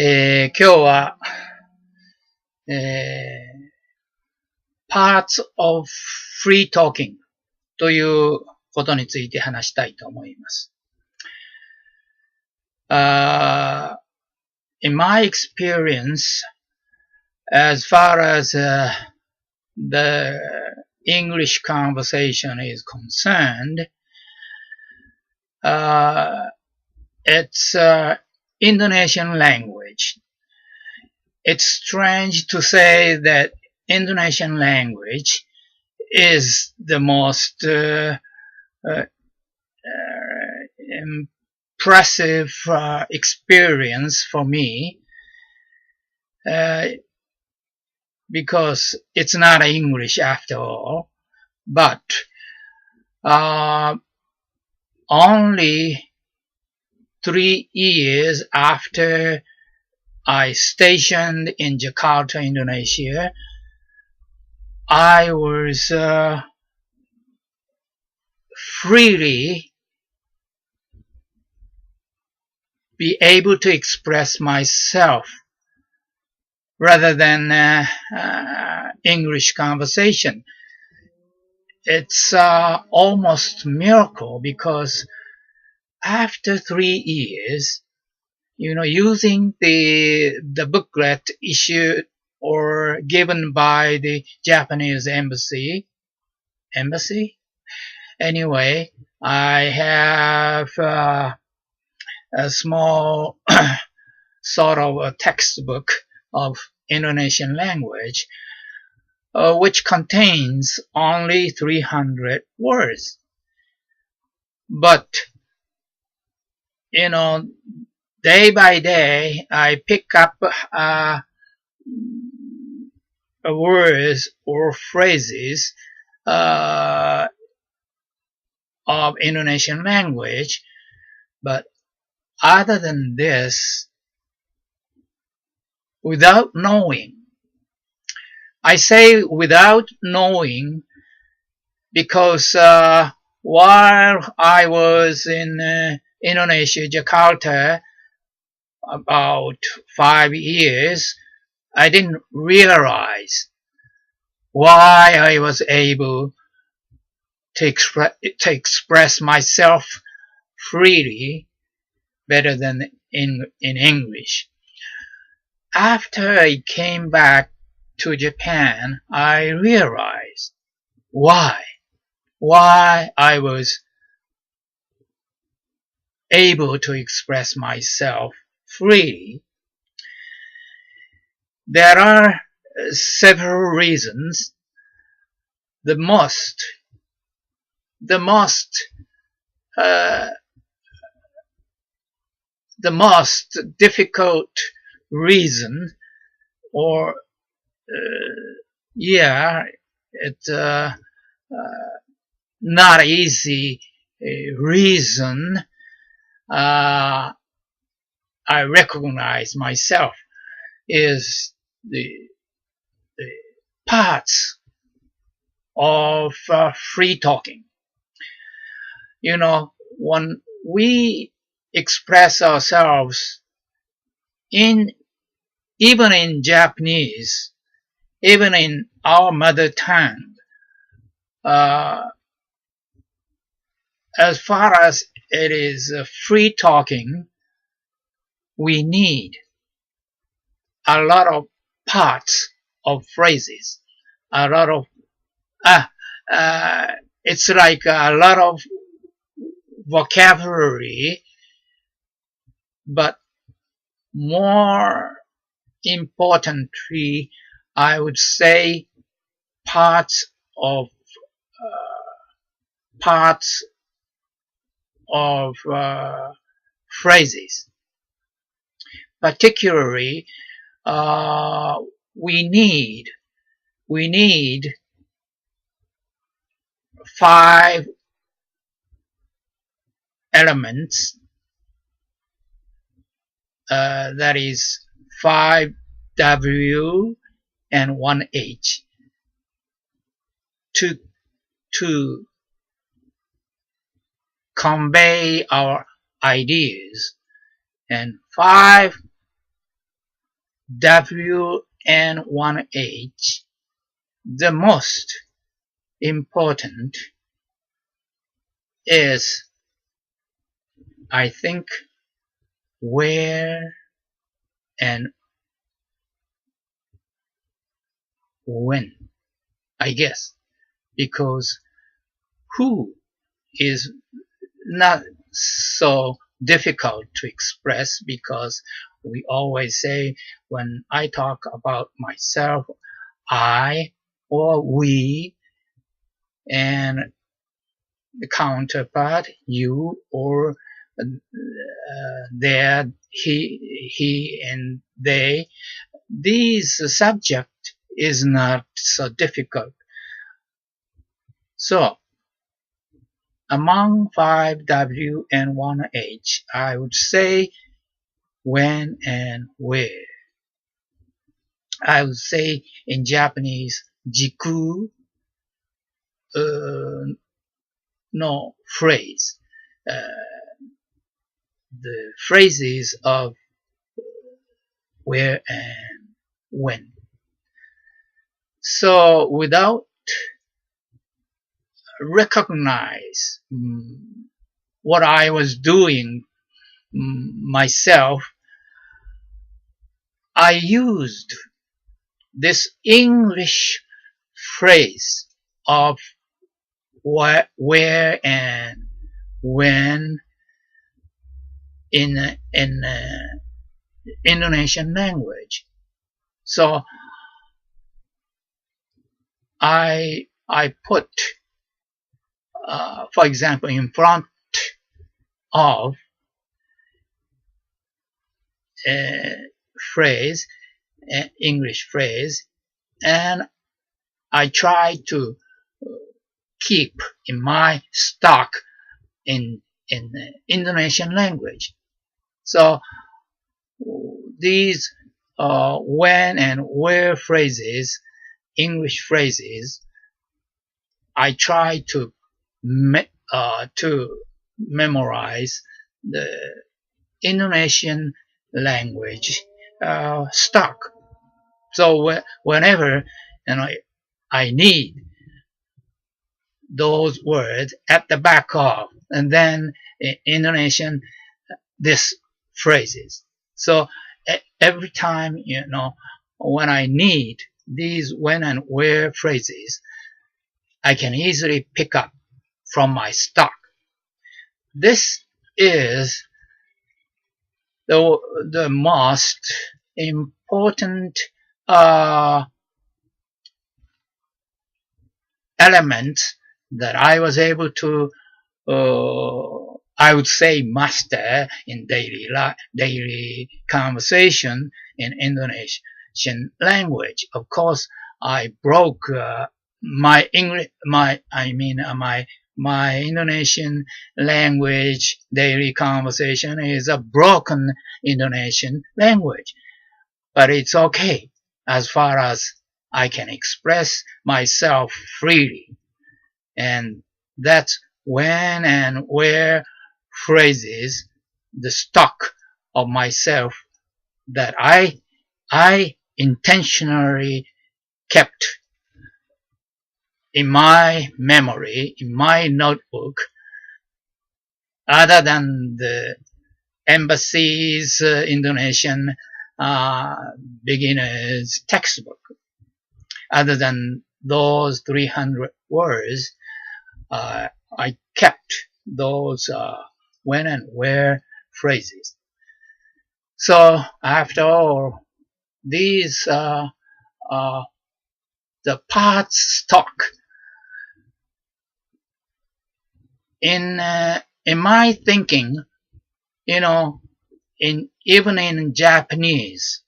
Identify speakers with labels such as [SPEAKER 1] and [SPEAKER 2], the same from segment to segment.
[SPEAKER 1] 今日は、Parts of Free Talking ということについて話したいと思います。In my experience, as far as the English conversation is concerned, it's Indonesian language. It's strange to say that Indonesian language is the most impressive experience for me because it's not English after all, but only 3 years after I stationed in Jakarta, Indonesia, I was freely be able to express myself rather than English conversation. It's almost a miracle because after 3 years, using the booklet issued or given by the Japanese embassy. Anyway, I have a small sort of a textbook of Indonesian language, which contains only 300 words. But, day by day, I pick up words or phrases of Indonesian language. But other than this, without knowing, I say without knowing because while I was in Indonesia, Jakarta, about 5 years, I didn't realize why I was able to express myself freely better than in English. After I came back to Japan, I realized why I was able to express myself freely. There are several reasons. The most difficult reason, or it's not easy reason I recognize myself is the parts of free talking. When we express ourselves even in Japanese, even in our mother tongue, as far as it is free talking, we need a lot of parts of phrases, a lot of it's like a lot of vocabulary, but more importantly, I would say parts of phrases. Particularly, we need 5 elements, that is 5W and 1H, to convey our ideas, and 5 W-N-1-H, the most important is, I think, where and when, I guess, because who is not so difficult to express, because we always say, when I talk about myself, I or we, and the counterpart, you or their, he and they, these subject is not so difficult. So, among 5W and 1H, I would say when and where. I would say in Japanese, jiku no phrase. The phrases of where and when. So without recognize what I was doing myself, I used this English phrase of where and when in Indonesian language. So I put, for example, in front of a phrase, an English phrase, and I try to keep in my stock in Indonesian language. So these when and where phrases, English phrases, I try to memorize the Indonesian language stock. So whenever I need those words at the back of, and then in Indonesian, this phrases. So every time, when I need these when and where phrases, I can easily pick up from my stock. This is the most important element that I was able to, I would say, master in daily conversation in Indonesian language. Of course, I broke my Indonesian language daily conversation is a broken Indonesian language, but it's okay as far as I can express myself freely. And that's when and where phrases, the stock of myself that I intentionally kept in my memory, in my notebook, other than the embassy's Indonesian beginner's textbook. Other than those 300 words, I kept those when and where phrases. So after all, these the parts stock in my thinking, even in Japanese,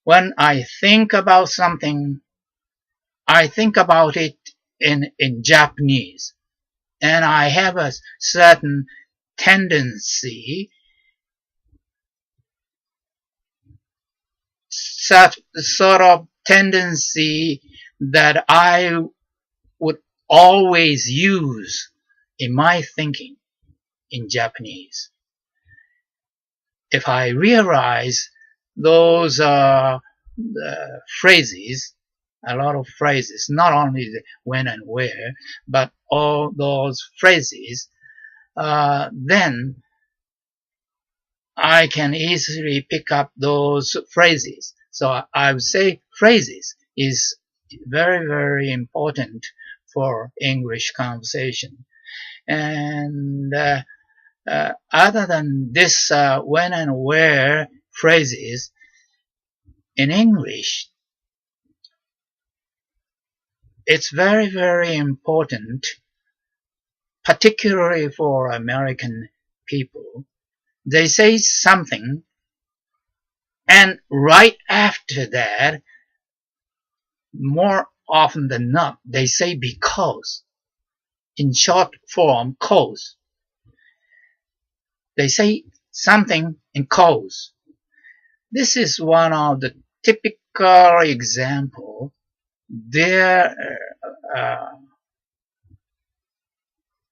[SPEAKER 1] when I think about something, I think about it in Japanese, and I have a certain tendency, sort of tendency that I would always use in my thinking in Japanese. If I realize those phrases, a lot of phrases, not only the when and where, but all those phrases, then I can easily pick up those phrases. So I would say phrases is very, very important for English conversation. And other than this when and where phrases, in English, it's very, very important, particularly for American people. They say something, and right after that, more often than not, they say because. In short form, cause. They say something in cause. This is one of the typical example. They're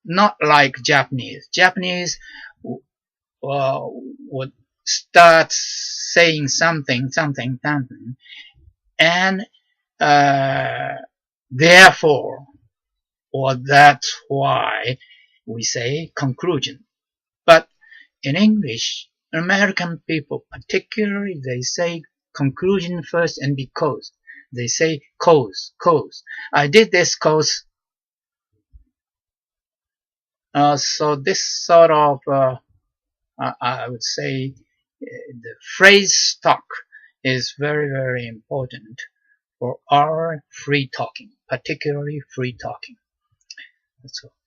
[SPEAKER 1] not like Japanese. Japanese would start saying something, and therefore, or that's why we say conclusion. But in English, American people particularly, they say conclusion first and because. They say cause. I did this cause. So this sort of, I would say, the phrase stock is very, very important for our free talking, particularly free talking. That's all.